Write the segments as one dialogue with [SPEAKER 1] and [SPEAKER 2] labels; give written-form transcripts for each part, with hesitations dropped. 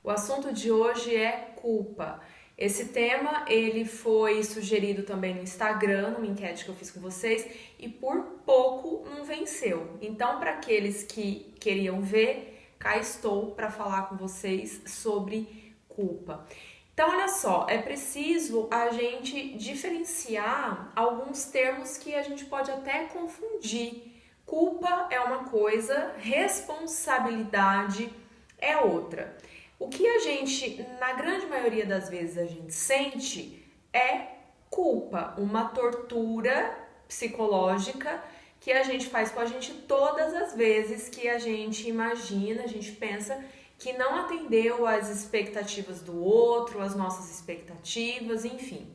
[SPEAKER 1] O assunto de hoje é culpa. Esse tema ele foi sugerido também no Instagram, numa enquete que eu fiz com vocês, e por pouco não venceu. Então, para aqueles que queriam ver, cá estou para falar com vocês sobre culpa. Então, olha só, é preciso a gente diferenciar alguns termos que a gente pode até confundir. Culpa é uma coisa, responsabilidade é outra. O que a gente, na grande maioria das vezes, a gente sente é culpa, uma tortura psicológica que a gente faz com a gente todas as vezes que a gente imagina, a gente pensa que não atendeu às expectativas do outro, às nossas expectativas, enfim.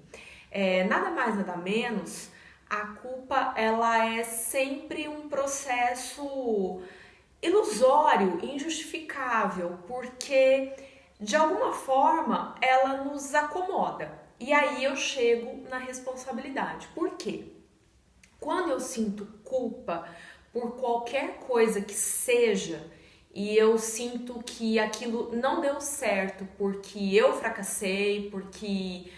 [SPEAKER 1] Nada mais, nada menos, a culpa ela é sempre um processo ilusório, injustificável, porque de alguma forma ela nos acomoda. E aí eu chego na responsabilidade. Por quê? Quando eu sinto culpa por qualquer coisa que seja e eu sinto que aquilo não deu certo porque eu fracassei, porque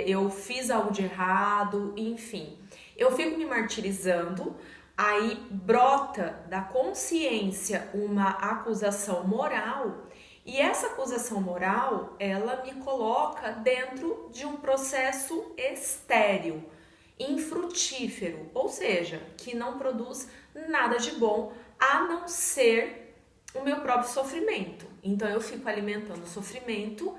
[SPEAKER 1] eu fiz algo de errado, enfim, eu fico me martirizando. Aí brota da consciência uma acusação moral e essa acusação moral, ela me coloca dentro de um processo estéril, infrutífero, ou seja, que não produz nada de bom a não ser o meu próprio sofrimento. Então eu fico alimentando o sofrimento,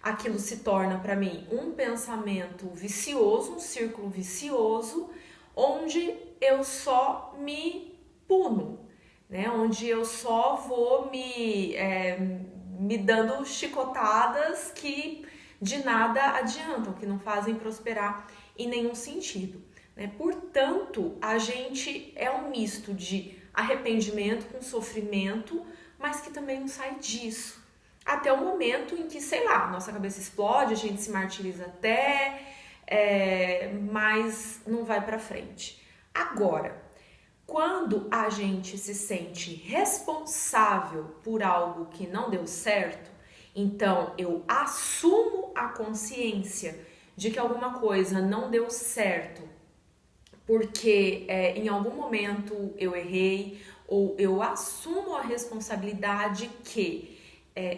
[SPEAKER 1] aquilo se torna para mim um pensamento vicioso, um círculo vicioso, onde eu só me puno, né? Onde eu só vou me dando chicotadas que de nada adiantam, que não fazem prosperar em nenhum sentido, né? Portanto, a gente é um misto de arrependimento com sofrimento, mas que também não sai disso. Até o momento em que, sei lá, nossa cabeça explode, a gente se martiriza até, mas não vai pra frente. Agora, quando a gente se sente responsável por algo que não deu certo, então eu assumo a consciência de que alguma coisa não deu certo porque em algum momento eu errei, ou eu assumo a responsabilidade que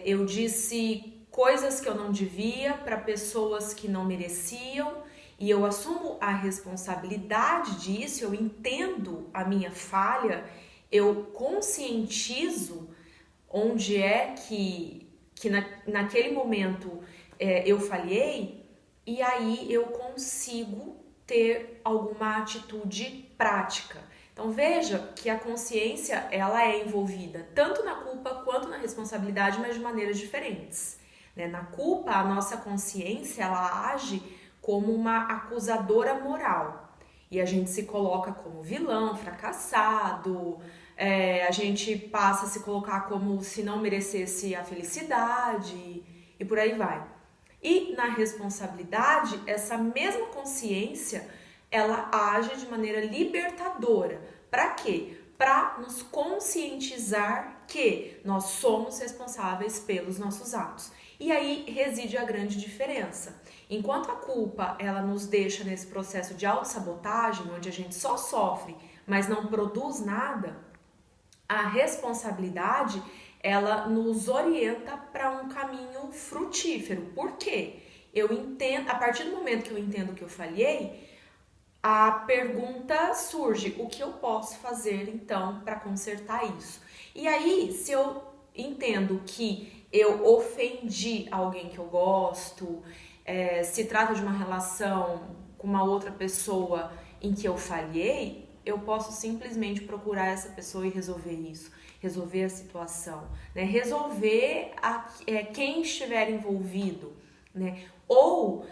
[SPEAKER 1] eu disse coisas que eu não devia para pessoas que não mereciam, e eu assumo a responsabilidade disso, eu entendo a minha falha, eu conscientizo onde é que naquele momento eu falhei, e aí eu consigo ter alguma atitude prática. Então veja que a consciência ela é envolvida tanto na culpa quanto na responsabilidade, mas de maneiras diferentes. Né? Na culpa, a nossa consciência ela age como uma acusadora moral e a gente se coloca como vilão, fracassado, a gente passa a se colocar como se não merecesse a felicidade e por aí vai. E na responsabilidade, essa mesma consciência, ela age de maneira libertadora. Para quê? Para nos conscientizar que nós somos responsáveis pelos nossos atos. E aí reside a grande diferença. Enquanto a culpa, ela nos deixa nesse processo de autossabotagem, onde a gente só sofre, mas não produz nada, a responsabilidade ela nos orienta para um caminho frutífero. Por quê? Eu entendo, a partir do momento que eu entendo que eu falhei, a pergunta surge: o que eu posso fazer então para consertar isso? E aí, se eu entendo que eu ofendi alguém que eu gosto, se trata de uma relação com uma outra pessoa em que eu falhei, eu posso simplesmente procurar essa pessoa e resolver isso, resolver a situação, né? Resolver quem estiver envolvido, né? Ou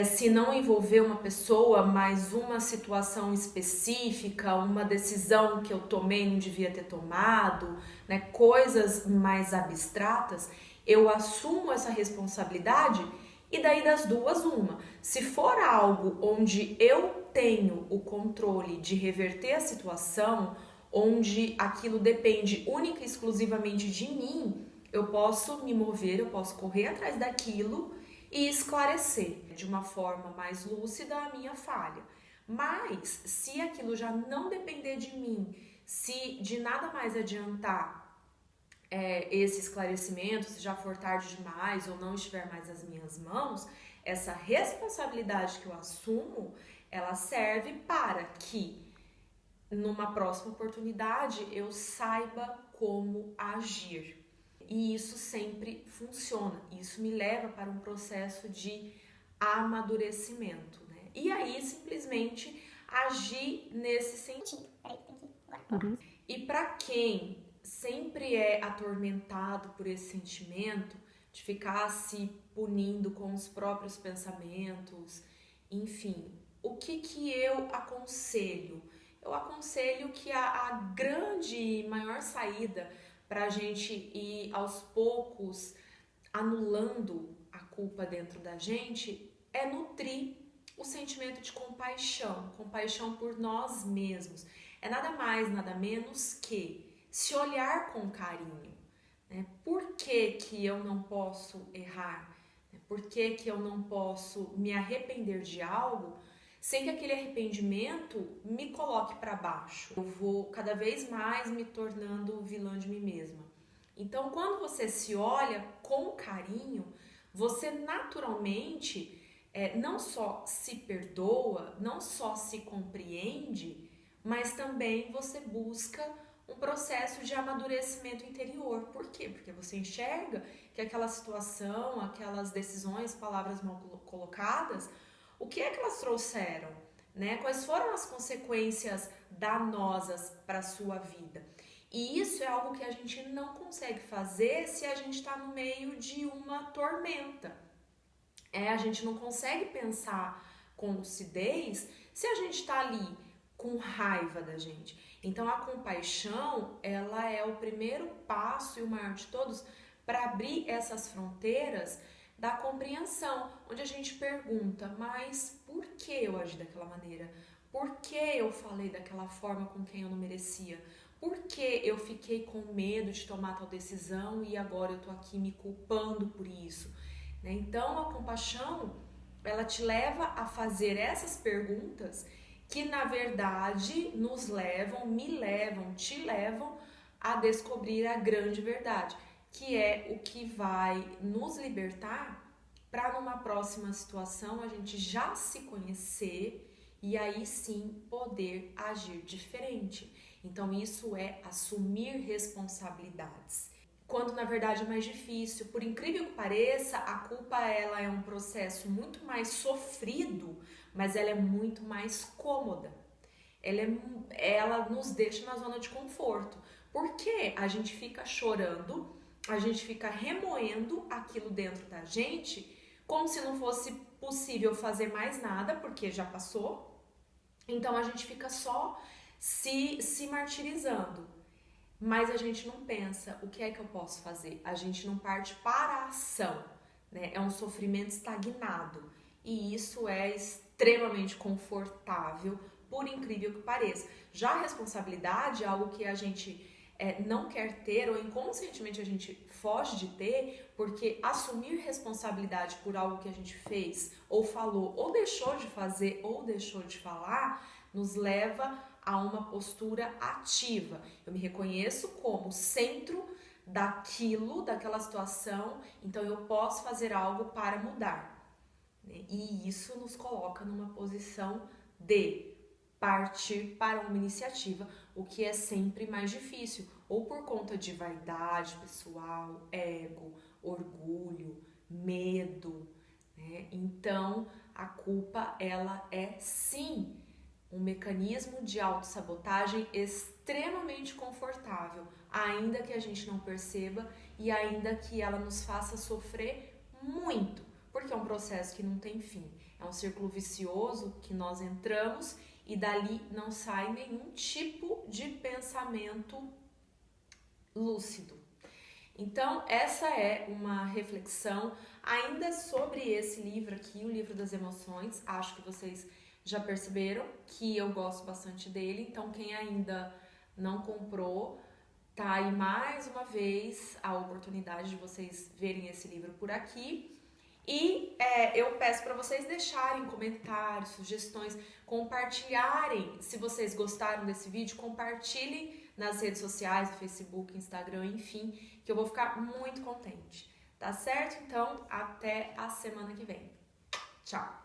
[SPEAKER 1] se não envolver uma pessoa, mas uma situação específica, uma decisão que eu tomei não devia ter tomado, né? Coisas mais abstratas, eu assumo essa responsabilidade. E daí das duas, uma. Se for algo onde eu tenho o controle de reverter a situação, onde aquilo depende única e exclusivamente de mim, Eu posso me mover, eu posso correr atrás daquilo e esclarecer de uma forma mais lúcida a minha falha. Mas se aquilo já não depender de mim, se de nada mais adiantar esse esclarecimento, se já for tarde demais ou não estiver mais nas minhas mãos, essa responsabilidade que eu assumo, ela serve para que numa próxima oportunidade eu saiba como agir. E isso sempre funciona. Isso me leva para um processo de amadurecimento, né? E aí simplesmente agir nesse sentido. E para quem sempre é atormentado por esse sentimento de ficar se punindo com os próprios pensamentos, enfim, o que eu aconselho? Eu aconselho que a grande e maior saída para a gente ir aos poucos anulando a culpa dentro da gente é nutrir o sentimento de compaixão, compaixão por nós mesmos. É nada mais, nada menos que se olhar com carinho, né? Por que eu não posso errar? Por que eu não posso me arrepender de algo sem que aquele arrependimento me coloque para baixo? Eu vou cada vez mais me tornando vilã de mim mesma. Então, quando você se olha com carinho, você naturalmente não só se perdoa, não só se compreende, mas também você busca um processo de amadurecimento interior. Por quê? Porque você enxerga que aquela situação, aquelas decisões, palavras mal colocadas, o que é que elas trouxeram? Né? Quais foram as consequências danosas para a sua vida? E isso é algo que a gente não consegue fazer se a gente está no meio de uma tormenta. A gente não consegue pensar com lucidez se a gente está ali com raiva da gente. Então a compaixão, ela é o primeiro passo e o maior de todos para abrir essas fronteiras da compreensão, onde a gente pergunta, mas por que eu agi daquela maneira? Por que eu falei daquela forma com quem eu não merecia? Por que eu fiquei com medo de tomar tal decisão e agora eu tô aqui me culpando por isso? Então a compaixão, ela te leva a fazer essas perguntas que na verdade nos levam, me levam, te levam a descobrir a grande verdade, que é o que vai nos libertar para numa próxima situação a gente já se conhecer e aí sim poder agir diferente. Então isso é assumir responsabilidades. Quando na verdade é mais difícil. Por incrível que pareça, a culpa ela é um processo muito mais sofrido, mas ela é muito mais cômoda. Ela nos deixa na zona de conforto. Porque a gente fica chorando, a gente fica remoendo aquilo dentro da gente, como se não fosse possível fazer mais nada, porque já passou. Então a gente fica só se martirizando. Mas a gente não pensa, o que é que eu posso fazer? A gente não parte para a ação, né? É um sofrimento estagnado. E isso é extremamente confortável, por incrível que pareça. Já a responsabilidade é algo que a gente não quer ter, ou inconscientemente a gente foge de ter, porque assumir responsabilidade por algo que a gente fez, ou falou, ou deixou de fazer, ou deixou de falar, nos leva a uma postura ativa. Eu me reconheço como centro daquilo, daquela situação, então eu posso fazer algo para mudar. E isso nos coloca numa posição de partir para uma iniciativa, o que é sempre mais difícil, ou por conta de vaidade pessoal, ego, orgulho, medo, né? Então, a culpa, ela é sim um mecanismo de autossabotagem extremamente confortável, ainda que a gente não perceba e ainda que ela nos faça sofrer muito, porque é um processo que não tem fim. É um círculo vicioso que nós entramos e dali não sai nenhum tipo de pensamento lúcido. Então, essa é uma reflexão ainda sobre esse livro aqui, o Livro das Emoções. Acho que vocês já perceberam que eu gosto bastante dele, então quem ainda não comprou, Tá aí mais uma vez a oportunidade de vocês verem esse livro por aqui. E eu peço para vocês deixarem comentários, sugestões, compartilharem. Se vocês gostaram desse vídeo, compartilhem nas redes sociais, no Facebook, Instagram, enfim, que eu vou ficar muito contente. Tá certo? Então, até a semana que vem. Tchau!